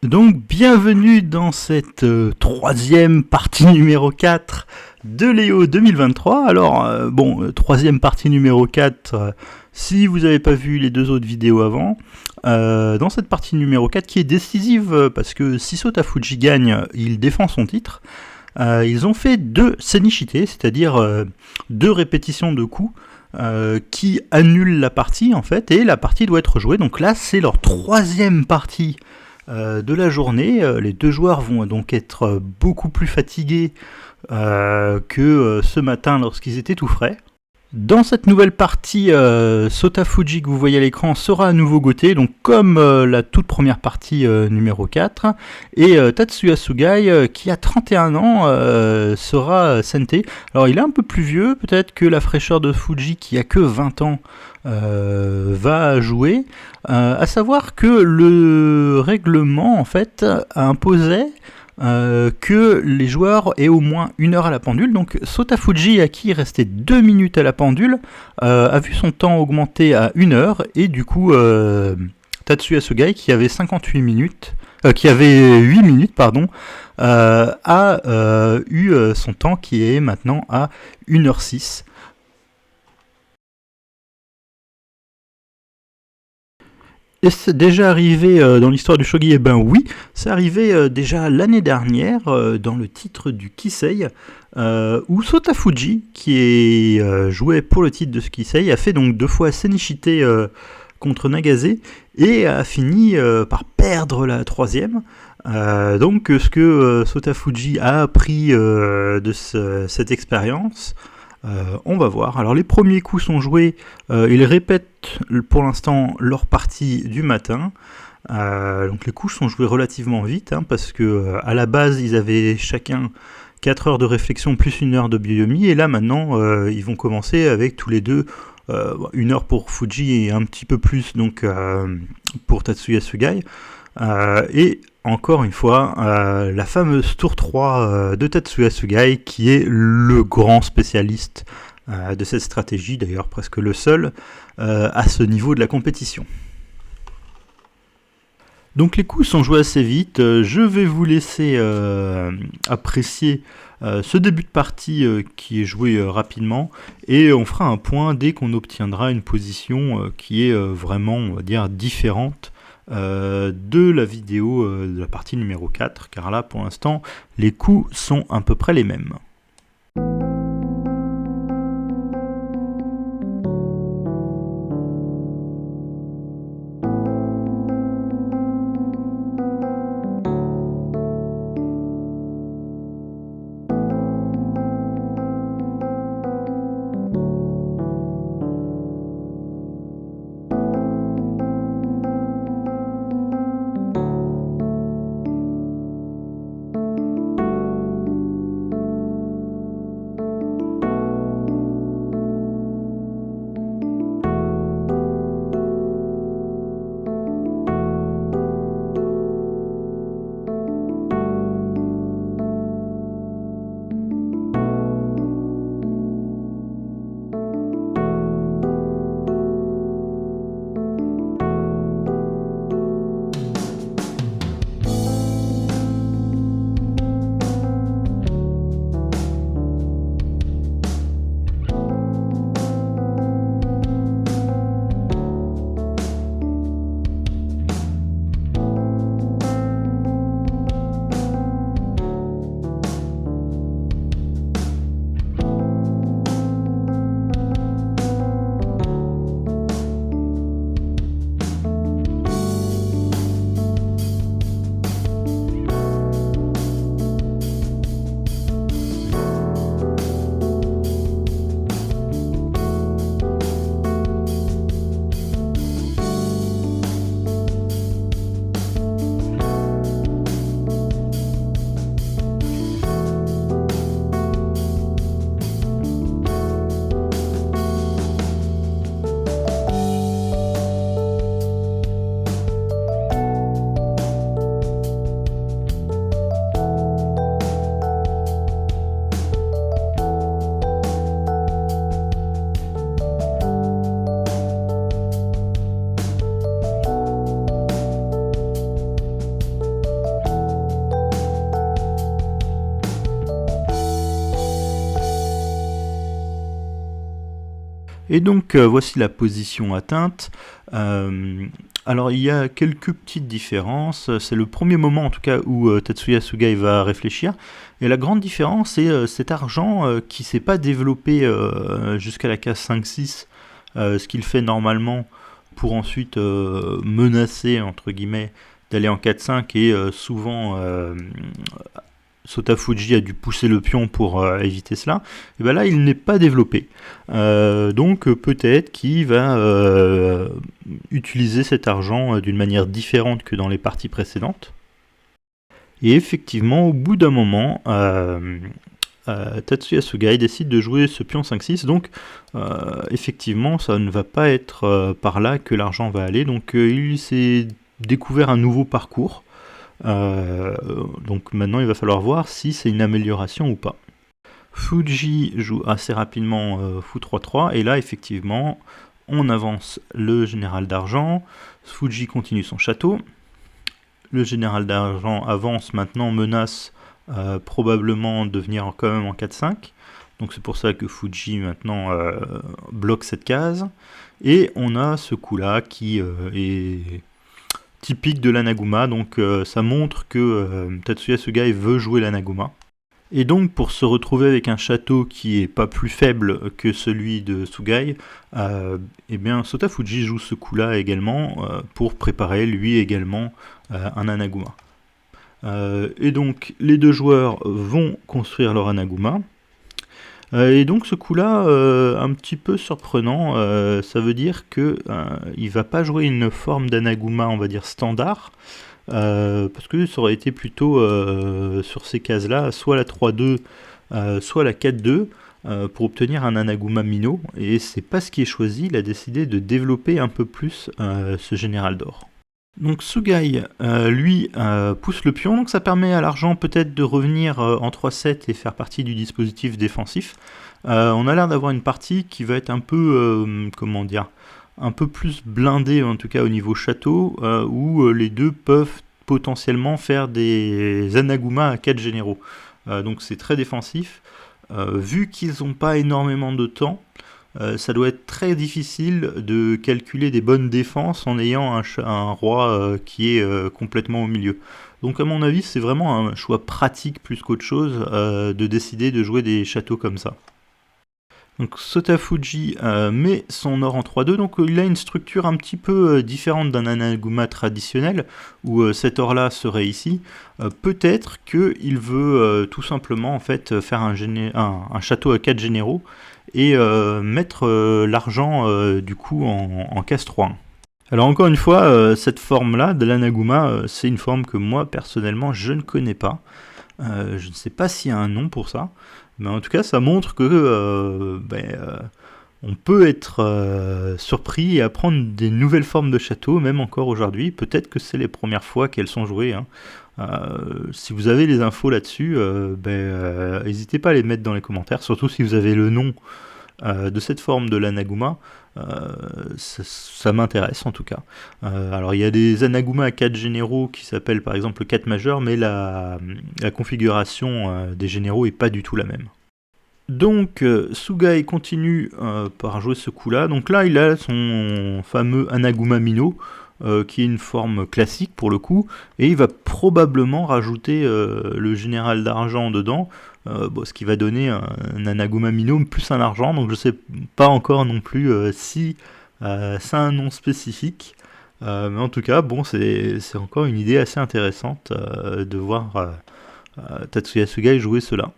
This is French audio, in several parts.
Donc bienvenue dans cette troisième partie numéro 4 de Léo 2023. Alors troisième partie numéro 4, si vous n'avez pas vu les deux autres vidéos avant, dans cette partie numéro 4 qui est décisive parce que si Sota Fuji gagne, il défend son titre. Ils ont fait deux senichite, c'est-à-dire deux répétitions de coups qui annulent la partie en fait, et la partie doit être jouée. Donc là c'est leur troisième partie de la journée. Les deux joueurs vont donc être beaucoup plus fatigués que ce matin lorsqu'ils étaient tout frais. Dans cette nouvelle partie, Sota Fuji que vous voyez à l'écran sera à nouveau goté, donc comme la toute première partie numéro 4, et Tatsuya Sugai qui a 31 ans sera sente. Alors il est un peu plus vieux, peut-être que la fraîcheur de Fuji qui a que 20 ans va jouer, à savoir que le règlement en fait imposait que les joueurs aient au moins 1 heure à la pendule. Donc Sota Fuji, à qui il restait 2 minutes à la pendule, a vu son temps augmenter à 1 heure, et du coup Tatsuya Sugai, qui avait 58 minutes, qui avait 8 minutes, pardon, a eu son temps qui est maintenant à 1h06. Et c'est déjà arrivé dans l'histoire du shogi? Eh ben oui, c'est arrivé déjà l'année dernière dans le titre du Kisei, où Sota Fuji, qui jouait pour le titre de ce Kisei, a fait donc 2 fois senichite contre Nagase, et a fini par perdre la troisième. Donc ce que Sota Fuji a appris de cette expérience, on va voir. Alors les premiers coups sont joués, ils répètent pour l'instant leur partie du matin. Donc les coups sont joués relativement vite, parce que à la base ils avaient chacun 4 heures de réflexion plus 1 heure de byoyomi, et là maintenant ils vont commencer avec tous les deux 1 heure pour Fuji et un petit peu plus donc pour Tatsuya Sugai. Et encore une fois, la fameuse tour 3 de Tatsuya Sugai, qui est le grand spécialiste de cette stratégie, d'ailleurs presque le seul à ce niveau de la compétition. Donc les coups sont joués assez vite, je vais vous laisser apprécier ce début de partie qui est joué rapidement, et on fera un point dès qu'on obtiendra une position qui est vraiment, on va dire, différente de la vidéo de la partie numéro 4, car là pour l'instant les coups sont à peu près les mêmes. Et donc voici la position atteinte. Alors il y a quelques petites différences, c'est le premier moment en tout cas où Tatsuya Sugai va réfléchir, et la grande différence c'est cet argent qui ne s'est pas développé jusqu'à la case 5-6, ce qu'il fait normalement pour ensuite menacer entre guillemets d'aller en 4-5, et souvent Sotafuji a dû pousser le pion pour éviter cela, et bien là il n'est pas développé. Donc peut-être qu'il va utiliser cet argent d'une manière différente que dans les parties précédentes. Et effectivement, au bout d'un moment, Tatsuya Sugai décide de jouer ce pion 5-6, donc effectivement ça ne va pas être par là que l'argent va aller, donc il s'est découvert un nouveau parcours. Donc maintenant il va falloir voir si c'est une amélioration ou pas. Fuji joue assez rapidement Fou 3-3, et là effectivement on avance le général d'argent. Fuji continue son château. Le général d'argent avance maintenant, menace probablement de venir quand même en 4-5. Donc c'est pour ça que Fuji maintenant bloque cette case. Et on a ce coup là qui est typique de l'Anaguma, donc ça montre que Tatsuya Sugai veut jouer l'Anaguma. Et donc pour se retrouver avec un château qui est pas plus faible que celui de Sugai, eh bien Sotafuji joue ce coup-là également pour préparer lui également un Anaguma. Et donc les deux joueurs vont construire leur Anaguma. Et donc ce coup-là, un petit peu surprenant, ça veut dire que il va pas jouer une forme d'Anaguma, on va dire standard, parce que ça aurait été plutôt sur ces cases-là, soit la 3-2, soit la 4-2, pour obtenir un Anaguma Mino, et c'est pas ce qui est choisi. Il a décidé de développer un peu plus ce général d'or. Donc Sugai, lui, pousse le pion, donc ça permet à l'argent peut-être de revenir en 3-7 et faire partie du dispositif défensif. On a l'air d'avoir une partie qui va être un peu, comment dire, un peu plus blindée, en tout cas au niveau château, où les deux peuvent potentiellement faire des Anaguma à 4 généraux. Donc c'est très défensif. Vu qu'ils n'ont pas énormément de temps, ça doit être très difficile de calculer des bonnes défenses en ayant un roi qui est complètement au milieu. Donc à mon avis c'est vraiment un choix pratique plus qu'autre chose de décider de jouer des châteaux comme ça. Donc Sotafuji met son or en 3-2, donc il a une structure un petit peu différente d'un Anaguma traditionnel, où cet or là serait ici. Peut-être qu'il veut tout simplement en fait faire un château à 4 généraux, et mettre l'argent du coup en case 3. Alors encore une fois, cette forme-là de l'Anaguma, c'est une forme que moi personnellement je ne connais pas. Je ne sais pas s'il y a un nom pour ça, mais en tout cas ça montre que on peut être surpris et apprendre des nouvelles formes de châteaux, même encore aujourd'hui. Peut-être que c'est les premières fois qu'elles sont jouées, hein. Si vous avez les infos là-dessus, n'hésitez pas à les mettre dans les commentaires, surtout si vous avez le nom de cette forme de l'Anaguma. Ça m'intéresse en tout cas. Alors il y a des Anaguma à 4 généraux qui s'appellent par exemple 4 majeurs, mais la configuration des généraux est pas du tout la même. Donc Sugai continue par jouer ce coup là. Donc là il a son fameux Anaguma Mino, qui est une forme classique pour le coup, et il va probablement rajouter le général d'argent dedans, ce qui va donner un Anaguma Mino plus un argent. Donc je sais pas encore non plus si c'est un nom spécifique, mais en tout cas bon, c'est encore une idée assez intéressante de voir Tatsuya Sugai jouer cela.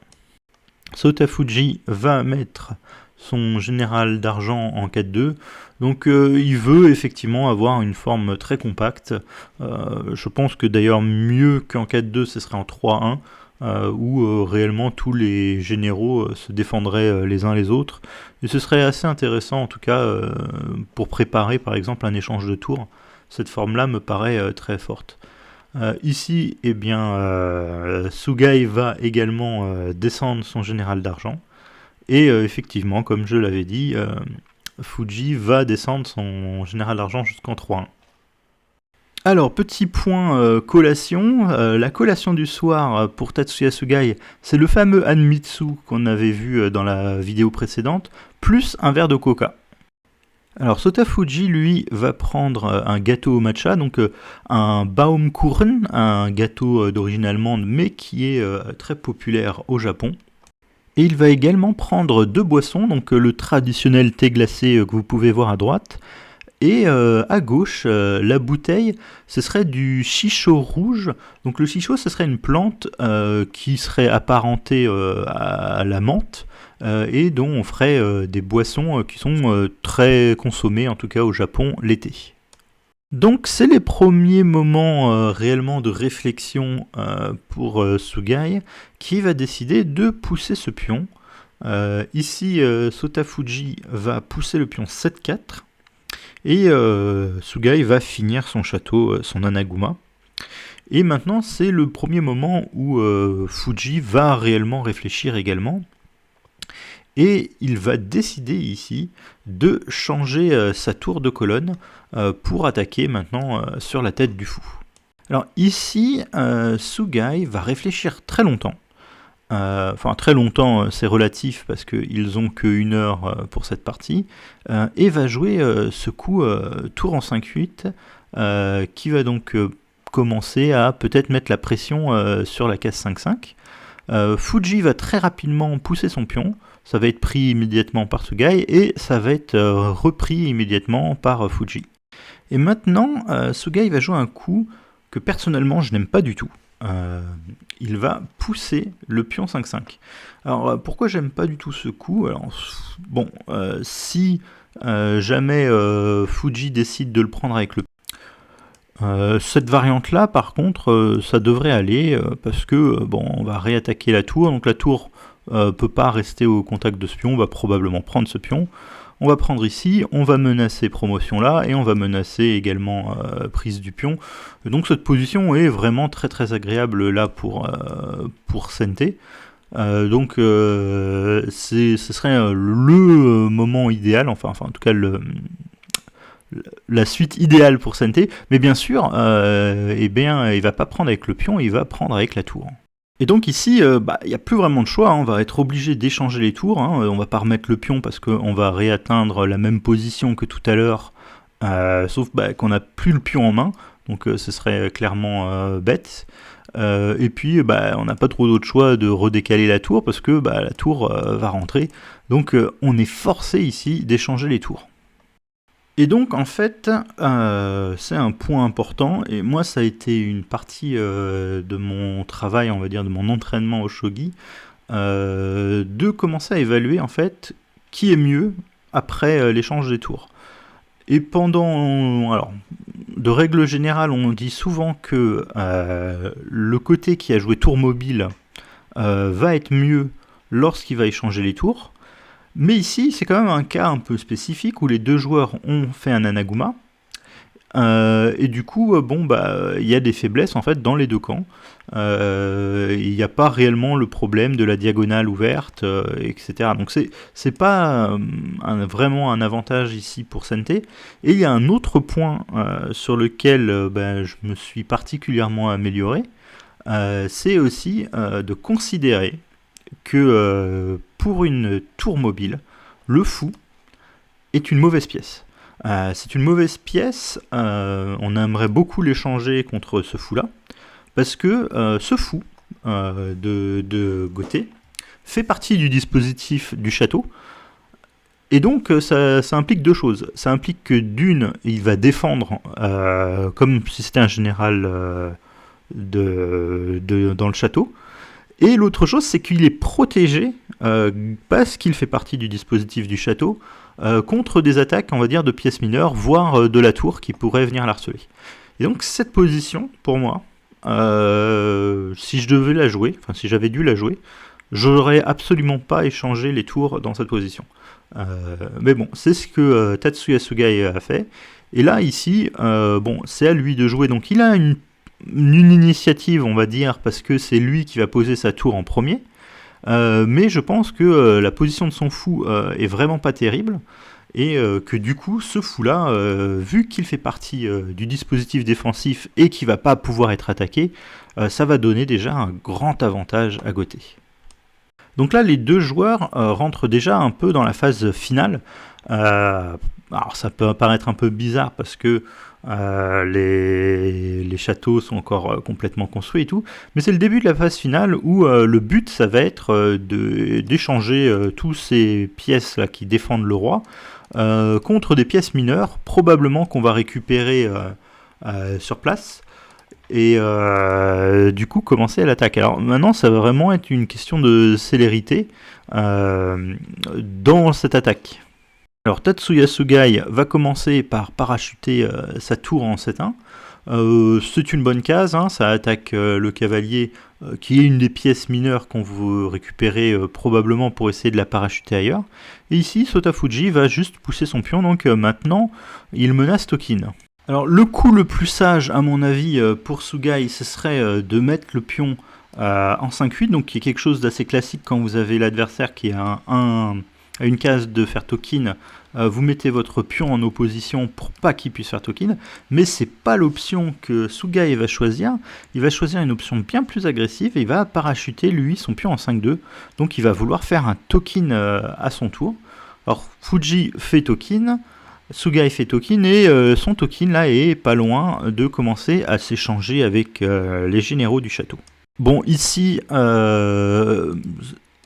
Sotafuji va mettre son général d'argent en 4-2, donc il veut effectivement avoir une forme très compacte. Je pense que d'ailleurs mieux qu'en 4-2 ce serait en 3-1, où réellement tous les généraux se défendraient les uns les autres, et ce serait assez intéressant en tout cas pour préparer par exemple un échange de tours. Cette forme là me paraît très forte. Ici, eh bien, Sugai va également descendre son général d'argent. Et effectivement, comme je l'avais dit, Fuji va descendre son général d'argent jusqu'en 3-1. Alors, petit point collation. La collation du soir pour Tatsuya Sugai, c'est le fameux Anmitsu qu'on avait vu dans la vidéo précédente, plus un verre de coca. Alors Sotafuji, lui, va prendre un gâteau au matcha, donc un Baumkuchen, un gâteau d'origine allemande, mais qui est très populaire au Japon. Et il va également prendre 2 boissons, donc le traditionnel thé glacé que vous pouvez voir à droite, et à gauche, la bouteille, ce serait du chicho rouge. Donc le chicho, ce serait une plante qui serait apparentée à la menthe et dont on ferait des boissons qui sont très consommées, en tout cas au Japon, l'été. Donc c'est les premiers moments réellement de réflexion pour Sugai, qui va décider de pousser ce pion. Ici, Sotafuji va pousser le pion 7-4, et Sugai va finir son château, son Anaguma. Et maintenant, c'est le premier moment où Fuji va réellement réfléchir également. Et il va décider ici de changer sa tour de colonne pour attaquer maintenant sur la tête du fou. Alors ici, Sugai va réfléchir très longtemps. Enfin, très longtemps, c'est relatif parce qu'ils ont que 1 heure pour cette partie, et va jouer ce coup tour en 5-8, qui va donc commencer à peut-être mettre la pression sur la case 5-5. Fuji va très rapidement pousser son pion, ça va être pris immédiatement par Sugai, et ça va être repris immédiatement par Fuji. Et maintenant, Sugai va jouer un coup que personnellement je n'aime pas du tout. Il va pousser le pion 5-5. Alors pourquoi j'aime pas du tout ce coup? Alors, bon, si jamais Fuji décide de le prendre avec le cette variante là par contre ça devrait aller parce que bon, on va réattaquer la tour, donc la tour peut pas rester au contact de ce pion, on va probablement prendre ce pion. On va prendre ici, on va menacer promotion là, et on va menacer également prise du pion. Donc cette position est vraiment très très agréable là pour Sente. Donc ce serait le moment idéal, enfin en tout cas la suite idéale pour Sente. Mais bien sûr, eh bien, il va pas prendre avec le pion, il va prendre avec la tour. Et donc ici, il n'y a plus vraiment de choix, hein. On va être obligé d'échanger les tours, hein. On va pas remettre le pion parce qu'on va réatteindre la même position que tout à l'heure, sauf qu'on n'a plus le pion en main, donc ce serait clairement bête. Et puis on n'a pas trop d'autre choix de redécaler la tour parce que la tour va rentrer, donc on est forcé ici d'échanger les tours. Et donc en fait, c'est un point important, et moi ça a été une partie de mon travail, on va dire, de mon entraînement au shogi, de commencer à évaluer en fait qui est mieux après l'échange des tours. Et alors, de règle générale, on dit souvent que le côté qui a joué tour mobile va être mieux lorsqu'il va échanger les tours. Mais ici, c'est quand même un cas un peu spécifique où les 2 joueurs ont fait un Anaguma. Et du coup, il y a des faiblesses en fait dans les 2 camps. Il n'y a pas réellement le problème de la diagonale ouverte, etc. Donc c'est pas vraiment un avantage ici pour Sente. Et il y a un autre point sur lequel je me suis particulièrement amélioré. C'est aussi de considérer que pour une tour mobile, le fou est une mauvaise pièce. C'est une mauvaise pièce, on aimerait beaucoup l'échanger contre ce fou-là, parce que ce fou de Gothé fait partie du dispositif du château, et donc ça implique 2 choses. Ça implique que d'une, il va défendre comme si c'était un général dans le château, et l'autre chose, c'est qu'il est protégé, parce qu'il fait partie du dispositif du château, contre des attaques, on va dire, de pièces mineures, voire de la tour qui pourrait venir l'harceler. Et donc cette position, pour moi, si je devais la jouer, enfin si j'avais dû la jouer, j'aurais absolument pas échangé les tours dans cette position. Mais bon, c'est ce que Tatsuya Sugai a fait. Et là, ici, c'est à lui de jouer. Donc il a une initiative, on va dire, parce que c'est lui qui va poser sa tour en premier. Mais je pense que la position de son fou est vraiment pas terrible, et que du coup ce fou là, vu qu'il fait partie du dispositif défensif et qu'il va pas pouvoir être attaqué, ça va donner déjà un grand avantage à Gothé. Donc là les 2 joueurs rentrent déjà un peu dans la phase finale. Alors ça peut paraître un peu bizarre parce que les châteaux sont encore complètement construits et tout, mais c'est le début de la phase finale où le but ça va être d'échanger tous ces pièces là qui défendent le roi contre des pièces mineures, probablement qu'on va récupérer sur place et du coup commencer à l'attaque. Alors maintenant ça va vraiment être une question de célérité dans cette attaque. Alors Tatsuya Sugai va commencer par parachuter sa tour en 7-1. C'est une bonne case, hein, ça attaque le cavalier qui est une des pièces mineures qu'on veut récupérer probablement pour essayer de la parachuter ailleurs. Et ici Sotafuji va juste pousser son pion, donc maintenant il menace Tokin. Alors le coup le plus sage à mon avis pour Sugai, ce serait de mettre le pion en 5-8, donc qui est quelque chose d'assez classique quand vous avez l'adversaire qui a à une case de faire Tokin, vous mettez votre pion en opposition pour pas qu'il puisse faire Tokin, mais c'est pas l'option que Sugai va choisir. Il va choisir une option bien plus agressive et il va parachuter lui son pion en 5-2, donc il va vouloir faire un Tokin à son tour. Alors Fuji fait Tokin, Sugai fait Tokin et son Tokin là est pas loin de commencer à s'échanger avec les généraux du château. Bon, ici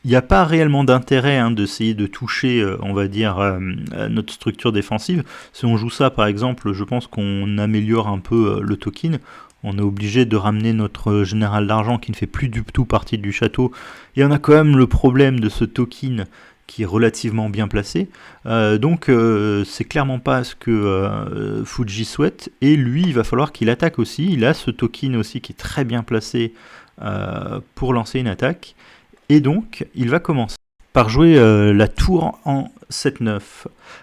il n'y a pas réellement d'intérêt d'essayer de toucher, on va dire, notre structure défensive. Si on joue ça, par exemple, je pense qu'on améliore un peu le Tokin. On est obligé de ramener notre général d'argent qui ne fait plus du tout partie du château. Et on a quand même le problème de ce Tokin qui est relativement bien placé. Donc c'est clairement pas ce que Fuji souhaite. Et lui, il va falloir qu'il attaque aussi. Il a ce Tokin aussi qui est très bien placé pour lancer une attaque. Et donc, il va commencer par jouer la tour en 7-9.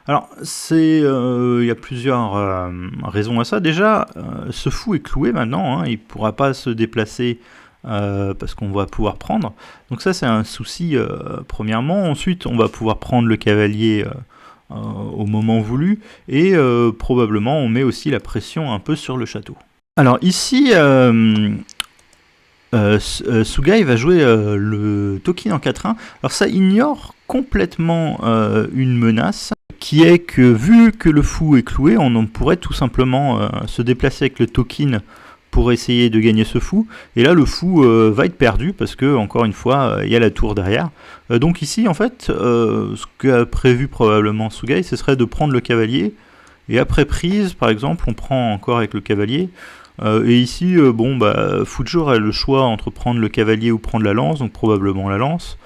Alors, il y a plusieurs raisons à ça. Déjà, ce fou est cloué maintenant, il ne pourra pas se déplacer parce qu'on va pouvoir prendre. Donc ça, c'est un souci, premièrement. Ensuite, on va pouvoir prendre le cavalier au moment voulu. Et probablement, on met aussi la pression un peu sur le château. Alors ici... Sugai va jouer le Tokin en 4-1. Alors ça ignore complètement une menace qui est que vu que le fou est cloué, on pourrait tout simplement se déplacer avec le Tokin pour essayer de gagner ce fou. Et là le fou va être perdu parce que encore une fois il y a la tour derrière. Donc ici en fait ce qu'a prévu probablement Sugai, ce serait de prendre le cavalier et après prise par exemple on prend encore avec le cavalier. Et ici, Fuji a le choix entre prendre le cavalier ou prendre la lance, donc probablement la lance.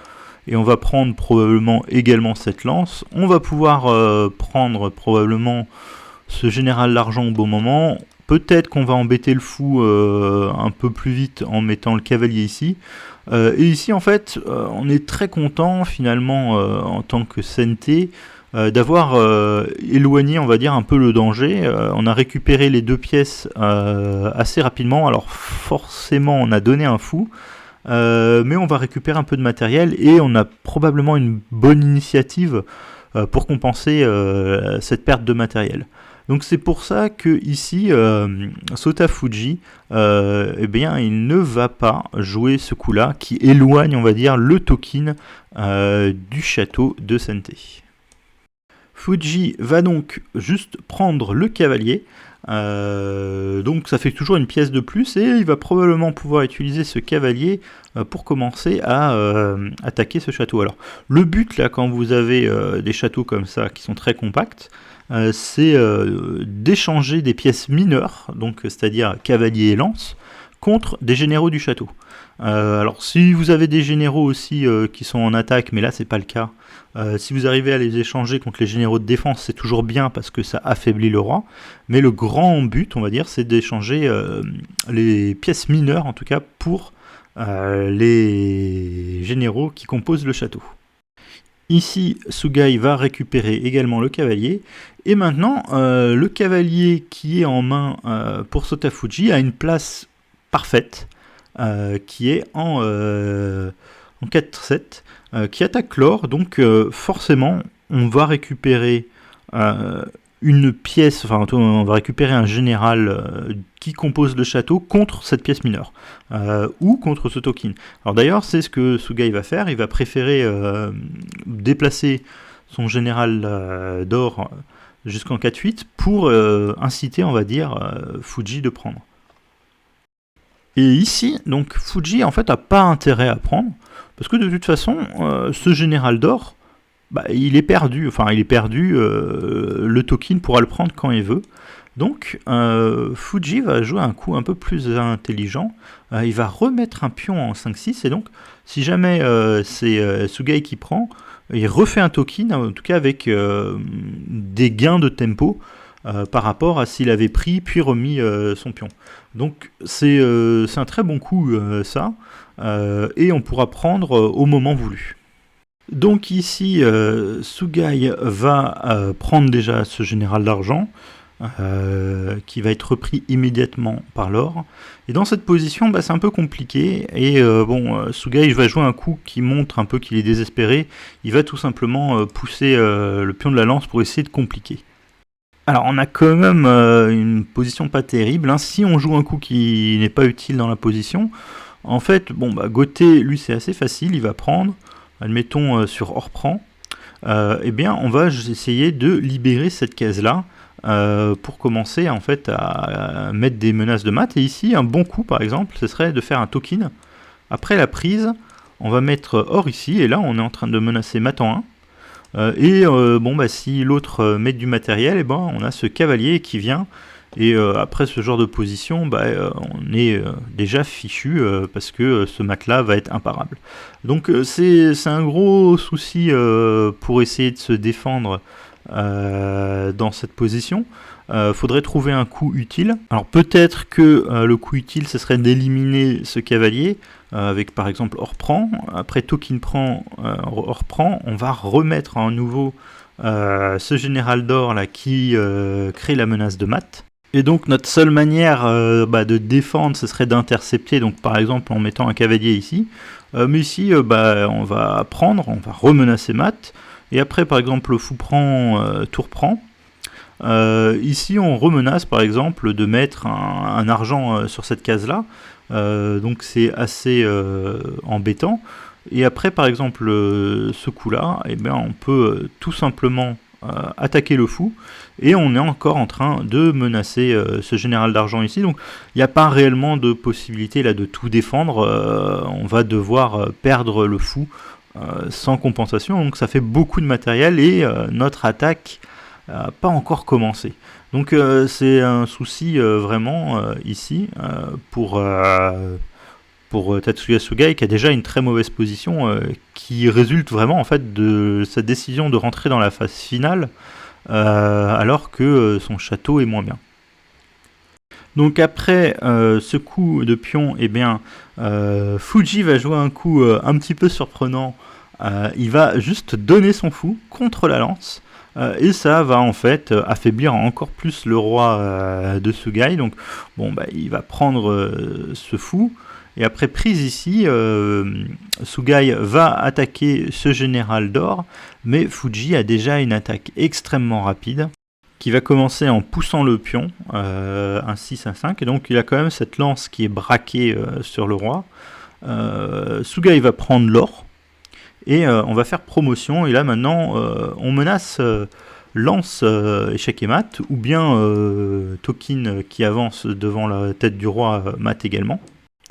Et on va prendre probablement également cette lance. On va pouvoir prendre probablement ce général d'argent au bon moment. Peut-être qu'on va embêter le fou un peu plus vite en mettant le cavalier ici. Et ici, en fait, on est très content finalement en tant que Sente d'avoir éloigné, on va dire, un peu le danger. On a récupéré les deux pièces assez rapidement. Alors forcément, on a donné un fou, mais on va récupérer un peu de matériel et on a probablement une bonne initiative pour compenser cette perte de matériel. Donc c'est pour ça que ici, Sotafuji, il ne va pas jouer ce coup-là qui éloigne, on va dire, le Tokin du château de Sente. Fuji va donc juste prendre le cavalier, donc ça fait toujours une pièce de plus et il va probablement pouvoir utiliser ce cavalier pour commencer à attaquer ce château. Alors le but là quand vous avez des châteaux comme ça qui sont très compacts, c'est d'échanger des pièces mineures, donc c'est-à-dire cavalier et lance, contre des généraux du château. Alors si vous avez des généraux aussi qui sont en attaque, mais là c'est pas le cas, si vous arrivez à les échanger contre les généraux de défense, c'est toujours bien parce que ça affaiblit le roi, mais le grand but, on va dire, c'est d'échanger les pièces mineures, en tout cas pour les généraux qui composent le château. Ici, Sugai va récupérer également le cavalier, et maintenant, le cavalier qui est en main pour Sotafuji a une place parfaite, qui est en 4-7, qui attaque l'or, donc forcément on va récupérer une pièce, enfin on va récupérer un général qui compose le château contre cette pièce mineure, ou contre ce Tokin. Alors d'ailleurs c'est ce que Sugai va faire, il va préférer déplacer son général d'or jusqu'en 4-8 pour inciter, on va dire, Fuji de prendre. Et ici, donc Fuji en fait a pas intérêt à prendre, parce que de toute façon, ce général d'or, il est perdu, le token pourra le prendre quand il veut. Donc Fuji va jouer un coup un peu plus intelligent, il va remettre un pion en 5-6, et donc si jamais c'est Sugai qui prend, il refait un token, en tout cas avec des gains de tempo, par rapport à s'il avait pris puis remis son pion. Donc c'est un très bon coup ça, et on pourra prendre au moment voulu. Donc ici, Sugai va prendre déjà ce général d'argent, qui va être repris immédiatement par l'or. Et dans cette position, c'est un peu compliqué, et Sugai va jouer un coup qui montre un peu qu'il est désespéré. Il va tout simplement pousser le pion de la lance pour essayer de compliquer. Alors on a quand même une position pas terrible, hein. Si on joue un coup qui n'est pas utile dans la position, en fait, Gauthier, lui c'est assez facile, il va prendre, admettons sur hors prend, eh bien on va essayer de libérer cette case là, pour commencer en fait à mettre des menaces de mat. Et ici un bon coup par exemple, ce serait de faire un token. Après la prise, on va mettre or ici, et là on est en train de menacer mat en 1. Si l'autre met du matériel, on a ce cavalier qui vient, et après ce genre de position, on est déjà fichu, parce que ce mat-là va être imparable. Donc c'est un gros souci pour essayer de se défendre dans cette position. Faudrait trouver un coup utile. Alors peut-être que le coup utile, ce serait d'éliminer ce cavalier, avec par exemple or prend, après token prend, or prend, on va remettre à nouveau ce général d'or là qui crée la menace de mat. Et donc notre seule manière de défendre, ce serait d'intercepter, donc par exemple en mettant un cavalier ici. Mais ici, on va prendre, on va remenacer mat, et après par exemple le fou prend, tour prend. Ici on remenace par exemple de mettre un argent sur cette case là, donc c'est assez embêtant. Et après par exemple ce coup là, on peut tout simplement attaquer le fou, et on est encore en train de menacer ce général d'argent ici. Donc il n'y a pas réellement de possibilité là de tout défendre, on va devoir perdre le fou sans compensation, donc ça fait beaucoup de matériel, et notre attaque pas encore commencé. Donc c'est un souci vraiment ici pour Tatsuya Sugai, qui a déjà une très mauvaise position, qui résulte vraiment en fait de sa décision de rentrer dans la phase finale alors que son château est moins bien. Donc après ce coup de pion, Fuji va jouer un coup un petit peu surprenant. Il va juste donner son fou contre la lance. Et ça va en fait affaiblir encore plus le roi de Sugai. Donc il va prendre ce fou, et après prise ici, Sugai va attaquer ce général d'or, mais Fuji a déjà une attaque extrêmement rapide qui va commencer en poussant le pion, un 6 à 5, et donc il a quand même cette lance qui est braquée sur le roi. Sugai va prendre l'or, et on va faire promotion, et là maintenant on menace lance, échec et mat, ou bien token qui avance devant la tête du roi, mat également.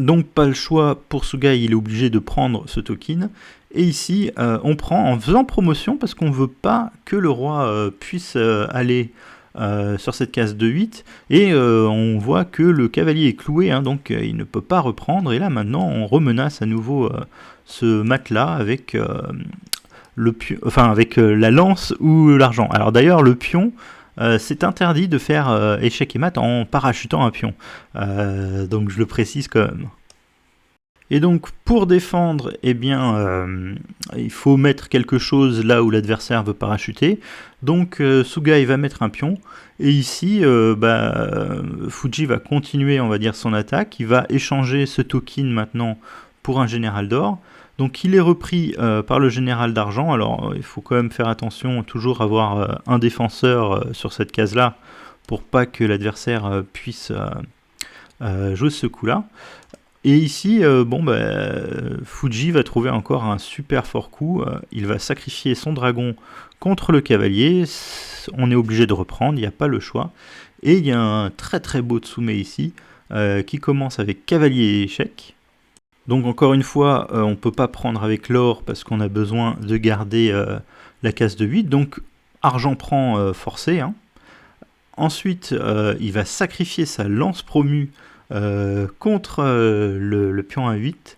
Donc pas le choix pour Sugai, il est obligé de prendre ce token, et ici on prend en faisant promotion, parce qu'on ne veut pas que le roi puisse aller sur cette case de 8, et on voit que le cavalier est cloué, hein, donc il ne peut pas reprendre, et là maintenant on remenace à nouveau ce mat-là avec avec la lance ou l'argent. Alors d'ailleurs le pion, c'est interdit de faire échec et mat en parachutant un pion, donc je le précise quand même. Et donc pour défendre, il faut mettre quelque chose là où l'adversaire veut parachuter. Donc Sugai va mettre un pion, et ici Fuji va continuer, on va dire, son attaque. Il va échanger ce token maintenant pour un général d'or. Donc il est repris par le général d'argent. Alors il faut quand même faire attention, toujours avoir un défenseur sur cette case-là, pour pas que l'adversaire puisse jouer ce coup-là. Et ici, Fuji va trouver encore un super fort coup. Il va sacrifier son dragon contre le cavalier. On est obligé de reprendre, il n'y a pas le choix. Et il y a un très très beau Tsume ici, qui commence avec cavalier et échec. Donc encore une fois, on ne peut pas prendre avec l'or parce qu'on a besoin de garder la case de 8. Donc argent prend forcé. Hein. Ensuite, il va sacrifier sa lance promue contre le pion A8.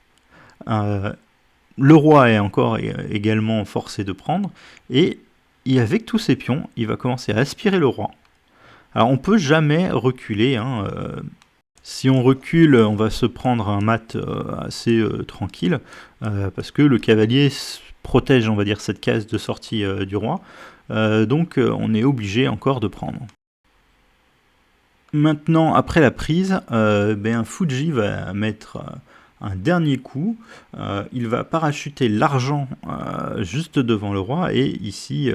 Le roi est encore également forcé de prendre. Et avec tous ses pions, il va commencer à aspirer le roi. Alors on ne peut jamais reculer. Hein, si on recule, on va se prendre un mat assez tranquille. Parce que le cavalier protège, on va dire, cette case de sortie du roi. Donc on est obligé encore de prendre. Maintenant, après la prise, Fuji va mettre un dernier coup. Il va parachuter l'argent juste devant le roi et ici,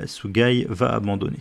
Sugai va abandonner.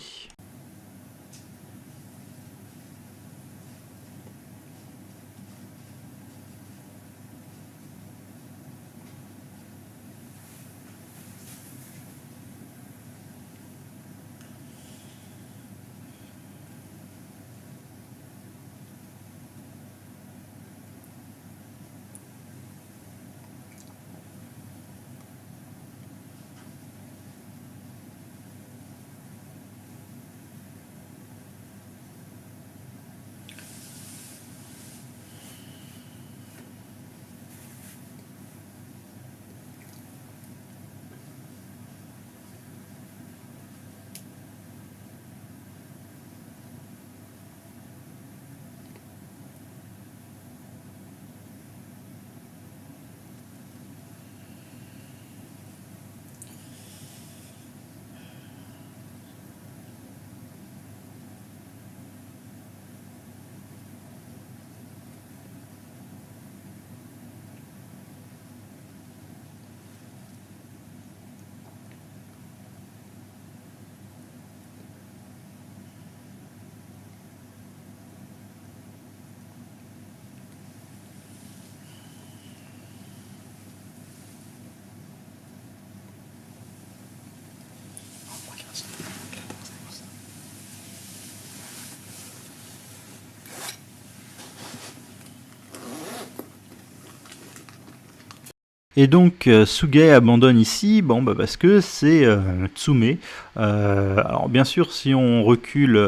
Et donc Sugai abandonne ici, parce que c'est Tsume. Alors bien sûr, si on recule,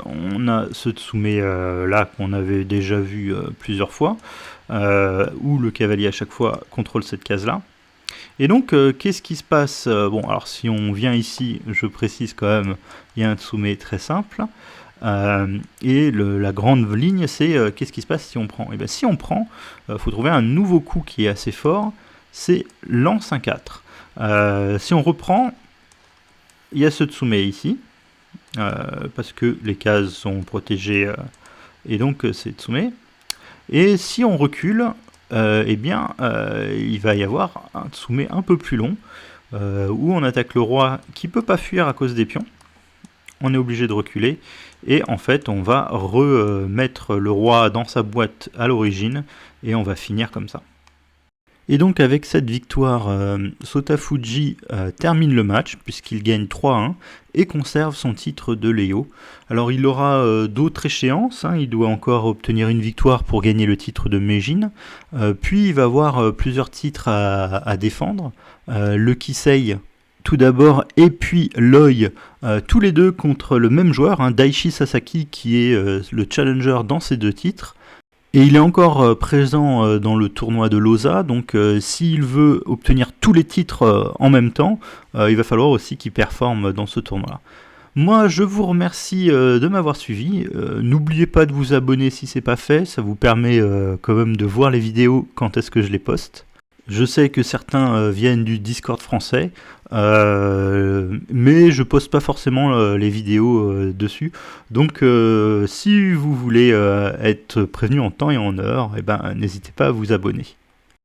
on a ce Tsume là qu'on avait déjà vu plusieurs fois, où le cavalier à chaque fois contrôle cette case-là. Et donc, qu'est-ce qui se passe? Alors si on vient ici, je précise quand même, il y a un Tsume très simple. Et la grande ligne, c'est qu'est-ce qui se passe si on prend? Et bien si on prend, il faut trouver un nouveau coup qui est assez fort. C'est lance 1-4. Si on reprend, il y a ce Tsume ici, parce que les cases sont protégées, et donc c'est Tsume. Et si on recule, il va y avoir un Tsume un peu plus long, où on attaque le roi qui ne peut pas fuir à cause des pions. On est obligé de reculer, et en fait on va remettre le roi dans sa boîte à l'origine, et on va finir comme ça. Et donc avec cette victoire, Sota Fuji termine le match puisqu'il gagne 3-1 et conserve son titre de Leo. Alors il aura d'autres échéances, hein, il doit encore obtenir une victoire pour gagner le titre de Meijin, puis il va avoir plusieurs titres à défendre, le Kisei tout d'abord et puis l'Oi, tous les deux contre le même joueur, hein, Daichi Sasaki qui est le challenger dans ces deux titres. Et il est encore présent dans le tournoi de Losa, donc s'il veut obtenir tous les titres en même temps, il va falloir aussi qu'il performe dans ce tournoi-là. Moi, je vous remercie de m'avoir suivi. N'oubliez pas de vous abonner si ce n'est pas fait, ça vous permet quand même de voir les vidéos quand est-ce que je les poste. Je sais que certains viennent du Discord français, mais je poste pas forcément les vidéos dessus. Donc si vous voulez être prévenu en temps et en heure, n'hésitez pas à vous abonner.